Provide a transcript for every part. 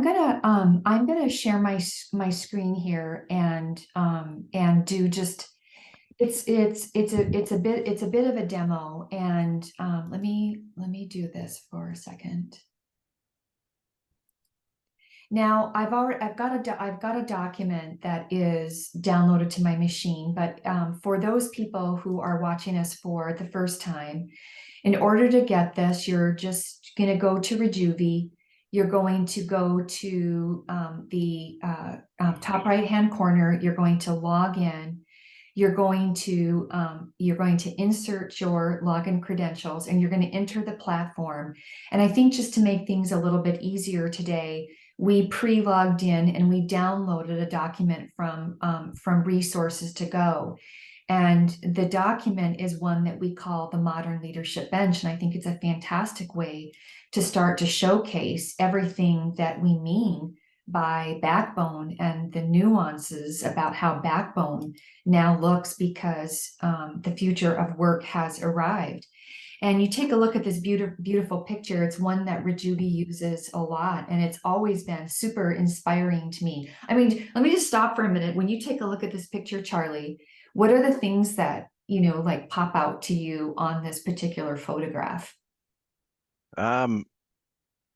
I'm gonna share my screen here and do just it's a bit of a demo, and let me do this for a second. Now I've got a document that is downloaded to my machine, but for those people who are watching us for the first time, in order to get this, you're just going to go to Rejuvi. You're going to go to the top right hand corner. You're going to log in. You're going to insert your login credentials, and you're going to enter the platform. And I think just to make things a little bit easier today, we pre-logged in and we downloaded a document from Resources to Go. And the document is one that we call the Modern Leadership Bench. And I think it's a fantastic way to start to showcase everything that we mean by backbone and the nuances about how backbone now looks, because the future of work has arrived. And you take a look at this beautiful picture. It's one that Rejuvi uses a lot, and it's always been super inspiring to me. I mean, let me just stop for a minute. When you take a look at this picture, Charlie, what are the things that, like pop out to you on this particular photograph? Um,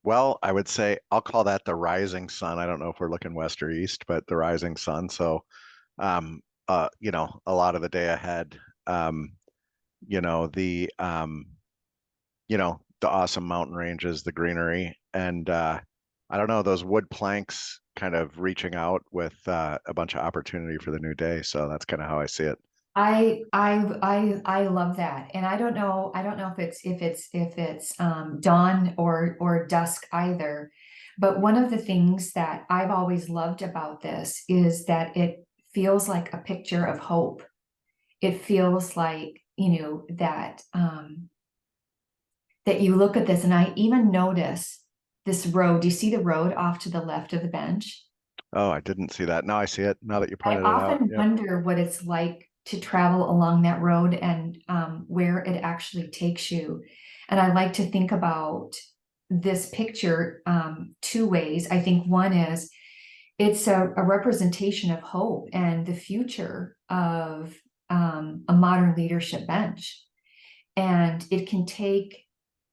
well, I would say I'll call that the rising sun. I don't know if we're looking west or east, but the rising sun. So, um, a lot of the day ahead, you know, the the awesome mountain ranges, the greenery, and I don't know, those wood planks kind of reaching out with a bunch of opportunity for the new day. So that's kind of how I see it. I love that. And I don't know if it's dawn or dusk either. But one of the things that I've always loved about this is that it feels like a picture of hope. It feels like, that you look at this, and I even notice this road. Do you see the road off to the left of the bench? Oh, I didn't see that. Now I see it. Now that you I pointed it out. often Yep. wonder what it's like to travel along that road, and where it actually takes you. And I like to think about this picture two ways. I think one is it's a representation of hope and the future of a modern leadership bench. And it can take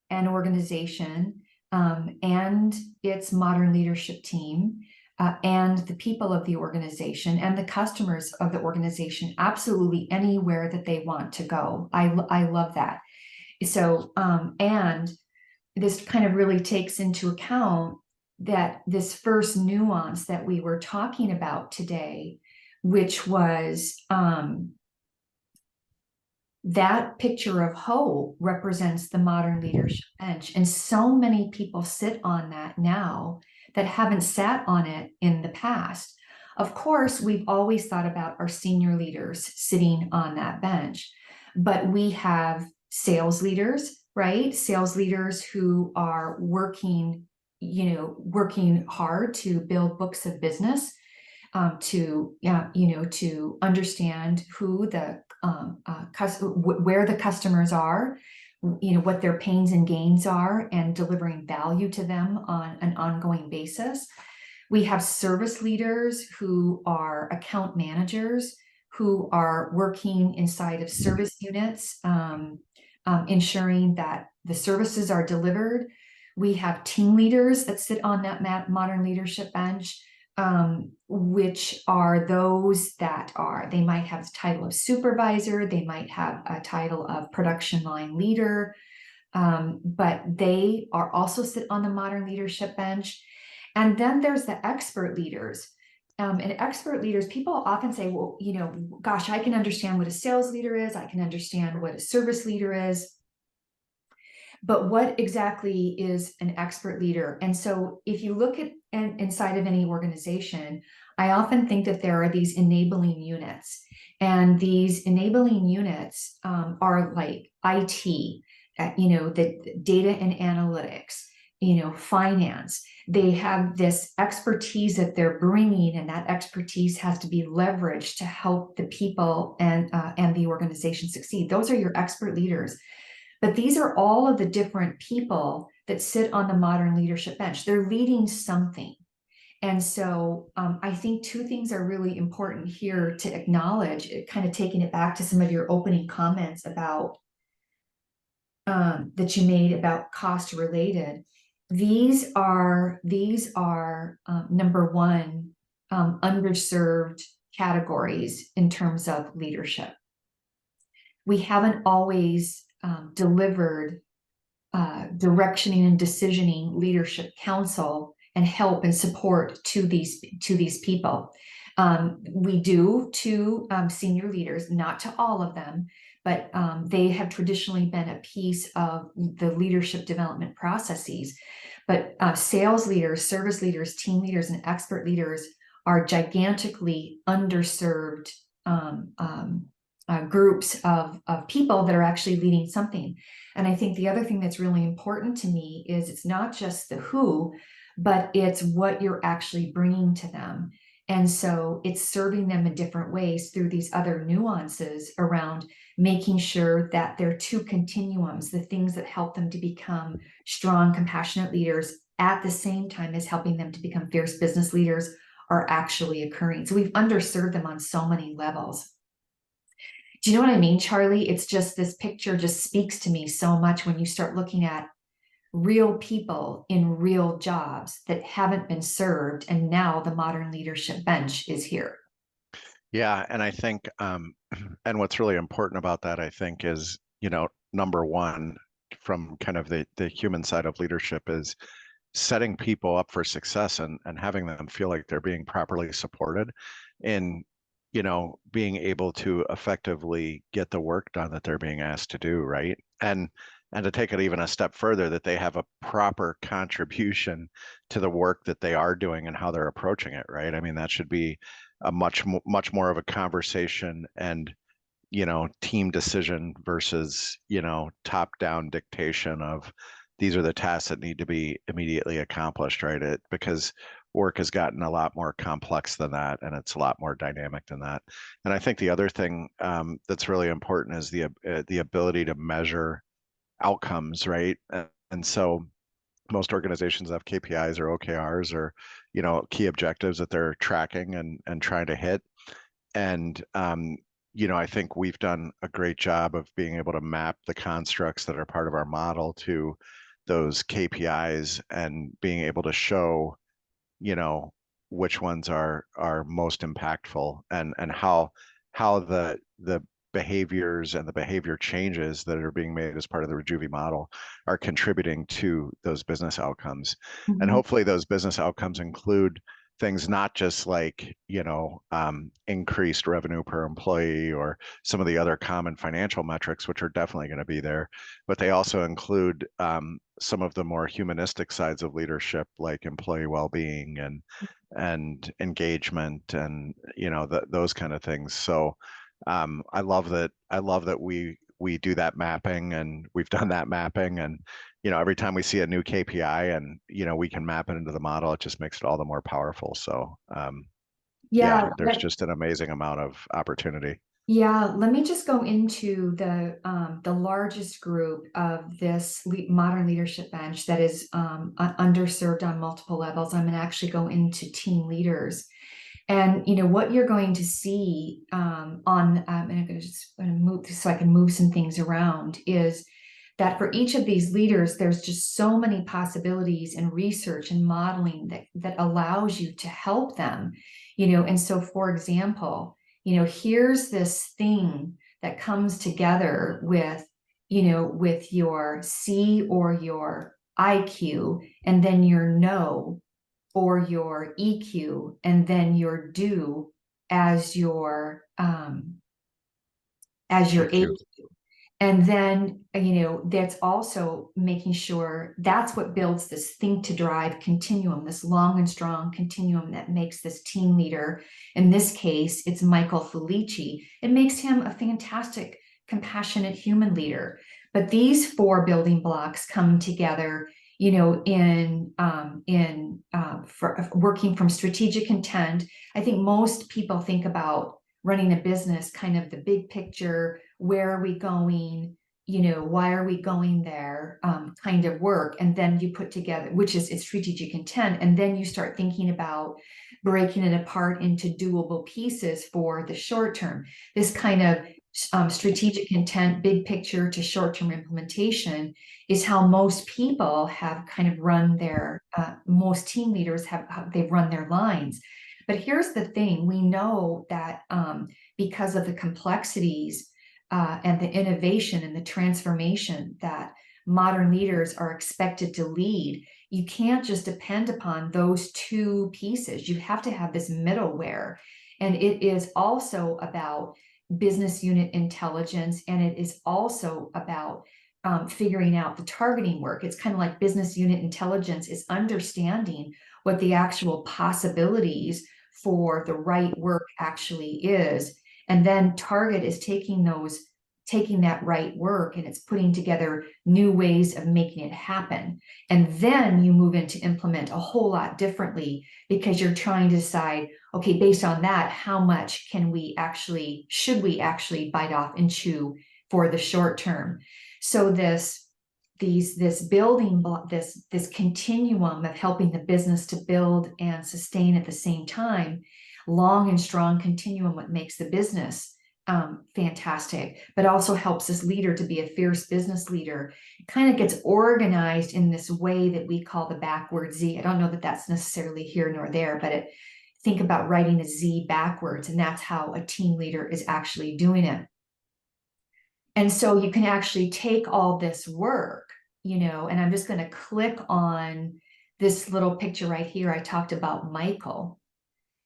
an organization and its modern leadership team, and the people of the organization and the customers of the organization absolutely anywhere that they want to go. I love that. So, and this kind of really takes into account that this first nuance that we were talking about today, which was that picture of hope represents the modern leadership bench. And so many people sit on that now that haven't sat on it in the past. Of course, we've always thought about our senior leaders sitting on that bench, but we have sales leaders, right? Sales leaders who are working hard to build books of business, to understand who the where the customers are, what their pains and gains are, and delivering value to them on an ongoing basis. We have service leaders who are account managers who are working inside of service units, ensuring that the services are delivered. We have team leaders that sit on that modern leadership bench, which are those that they might have the title of supervisor, they might have a title of production line leader, but they are also sit on the modern leadership bench. And then there's the expert leaders. And expert leaders, people often say, well, gosh, I can understand what a sales leader is, I can understand what a service leader is, but what exactly is an expert leader? And so if you look at inside of any organization, I often think that there are these enabling units. And these enabling units are like IT, the data and analytics, finance. They have this expertise that they're bringing, and that expertise has to be leveraged to help the people and the organization succeed. Those are your expert leaders. But these are all of the different people that sit on the modern leadership bench. They're leading something. And so I think two things are really important here to acknowledge, kind of taking it back to some of your opening comments about that you made about cost related. These are number one, underserved categories in terms of leadership. We haven't always delivered directioning and decisioning leadership counsel and help and support to these people. We do to senior leaders, not to all of them, but they have traditionally been a piece of the leadership development processes. But sales leaders, service leaders, team leaders, and expert leaders are gigantically underserved groups of people that are actually leading something. And I think the other thing that's really important to me is it's not just the who, but it's what you're actually bringing to them. And so it's serving them in different ways through these other nuances around making sure that there are two continuums, the things that help them to become strong, compassionate leaders at the same time as helping them to become fierce business leaders are actually occurring. So we've underserved them on so many levels. Do you know what I mean, Charlie? It's just this picture just speaks to me so much when you start looking at real people in real jobs that haven't been served, and now the modern leadership bench is here. Yeah, and I think, and what's really important about that, I think, is, number one, from kind of the human side of leadership is setting people up for success and having them feel like they're being properly supported in, being able to effectively get the work done that they're being asked to do, right? And to take it even a step further, that they have a proper contribution to the work that they are doing and how they're approaching it, right? I mean, that should be a much more of a conversation and team decision versus top down dictation of these are the tasks that need to be immediately accomplished, right? Because work has gotten a lot more complex than that, and it's a lot more dynamic than that. And I think the other thing that's really important is the ability to measure outcomes, right? And so most organizations have KPIs or OKRs or key objectives that they're tracking and trying to hit. And I think we've done a great job of being able to map the constructs that are part of our model to those KPIs and being able to show, you know, which ones are most impactful and how the behaviors and the behavior changes that are being made as part of the Rejuvi model are contributing to those business outcomes. And Mhm. hopefully those business outcomes include things not just like, increased revenue per employee or some of the other common financial metrics, which are definitely going to be there, but they also include some of the more humanistic sides of leadership, like employee well-being and engagement and those kind of things. So I love that we do that mapping, and we've done that mapping, and every time we see a new KPI and we can map it into the model, it just makes it all the more powerful. So Yeah, yeah, there's just an amazing amount of opportunity. yeah. Let me just go into the largest group of this modern leadership bench that is underserved on multiple levels. I'm going to actually go into team leaders. And what you're going to see and I'm going to move so I can move some things around is that for each of these leaders, there's just so many possibilities and research and modeling that allows you to help them. And so, for example, here's this thing that comes together with your C or your IQ, and then your no or your EQ, and then your do as your AQ. AQ. And then, that's also making sure that's what builds this think to drive continuum, this long and strong continuum that makes this team leader. In this case, it's Michael Felici. It makes him a fantastic, compassionate human leader. But these four building blocks come together, for working from strategic intent. I think most people think about running a business, kind of the big picture, where are we going, why are we going there kind of work. And then you put together, which is its strategic intent. And then you start thinking about breaking it apart into doable pieces for the short term. This kind of strategic intent, big picture to short-term implementation is how most people have kind of run their, most team leaders they've run their lines. But here's the thing, we know that because of the complexities and the innovation and the transformation that modern leaders are expected to lead, you can't just depend upon those two pieces. You have to have this middleware. And it is also about business unit intelligence, and it is also about figuring out the targeting work. It's kind of like business unit intelligence is understanding what the actual possibilities for the right work actually is. And then target is taking that right work and it's putting together new ways of making it happen. And then you move into implement a whole lot differently, because you're trying to decide, okay, based on that, how much should we actually bite off and chew for the short term? So this building block, this continuum of helping the business to build and sustain at the same time, long and strong continuum, what makes the business fantastic, but also helps this leader to be a fierce business leader. It kind of gets organized in this way that we call the backward Z. I don't know that that's necessarily here nor there, but think about writing a Z backwards, and that's how a team leader is actually doing it. And so you can actually take all this work, and I'm just going to click on this little picture right here. I talked about Michael.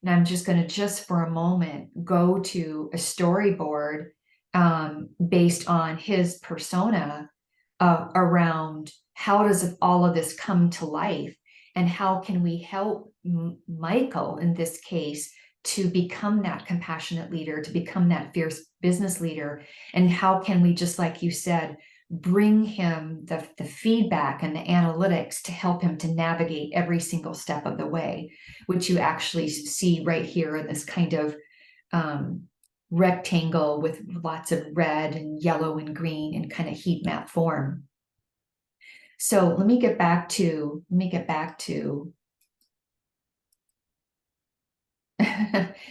And I'm just going to, just for a moment, go to a storyboard based on his persona around how does all of this come to life, and how can we help Michael in this case to become that compassionate leader, to become that fierce business leader, and how can we, just like you said, bring him the feedback and the analytics to help him to navigate every single step of the way, which you actually see right here in this kind of rectangle with lots of red and yellow and green in kind of heat map form. So let me get back to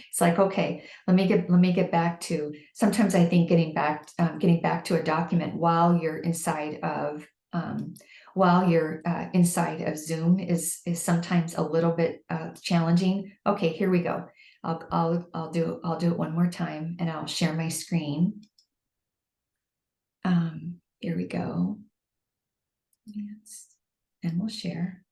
it's like, okay, let me get back to, sometimes I think getting back to a document while you're inside of Zoom is sometimes a little bit challenging. Okay, here we go. I'll do it one more time, and I'll share my screen. Here we go. Yes, and we'll share.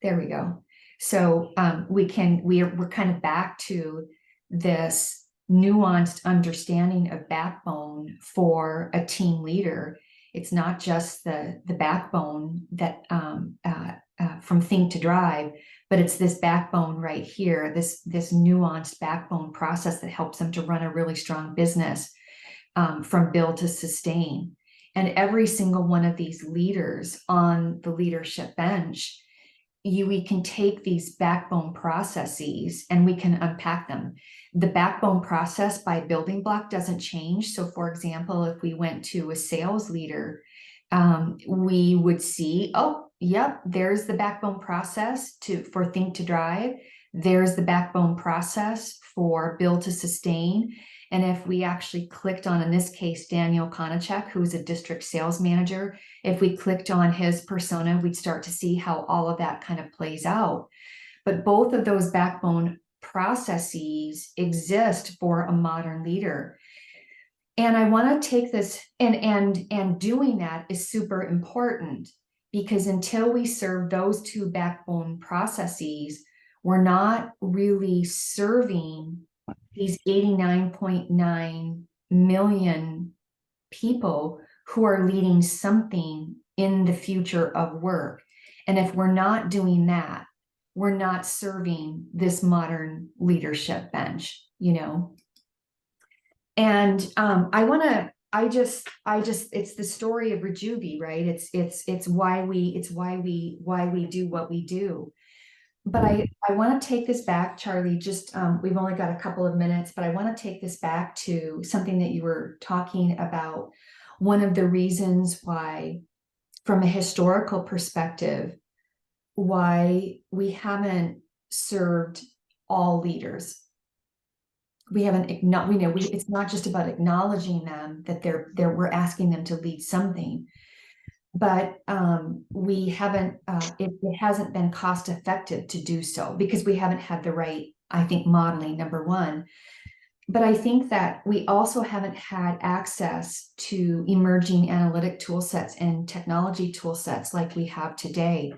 There we go. So we're kind of back to this nuanced understanding of backbone for a team leader. It's not just the backbone that from think to drive, but it's this backbone right here, this nuanced backbone process that helps them to run a really strong business from build to sustain. And every single one of these leaders on the leadership bench, we can take these backbone processes and we can unpack them. The backbone process by building block doesn't change. So for example, if we went to a sales leader, we would see, oh, yep, there's the backbone process for think to drive. There's the backbone process for build to sustain. And if we actually clicked on, in this case, Daniel Konachek, who's a district sales manager, if we clicked on his persona, we'd start to see how all of that kind of plays out. But both of those backbone processes exist for a modern leader. And I want to take this, and doing that is super important, because until we serve those two backbone processes, we're not really serving these 89.9 million people who are leading something in the future of work. And if we're not doing that, we're not serving this modern leadership bench, And it's the story of Rejuvi, right? It's why we do what we do. But I want to take this back, Charlie, just we've only got a couple of minutes, but I want to take this back to something that you were talking about one of the reasons why, from a historical perspective, why we haven't served all leaders. We haven't it's not just about acknowledging them that we're asking them to lead something, but we haven't it hasn't been cost effective to do so because we haven't had the right, I think, modeling, number one. But I think that we also haven't had access to emerging analytic tool sets and technology tool sets like we have today.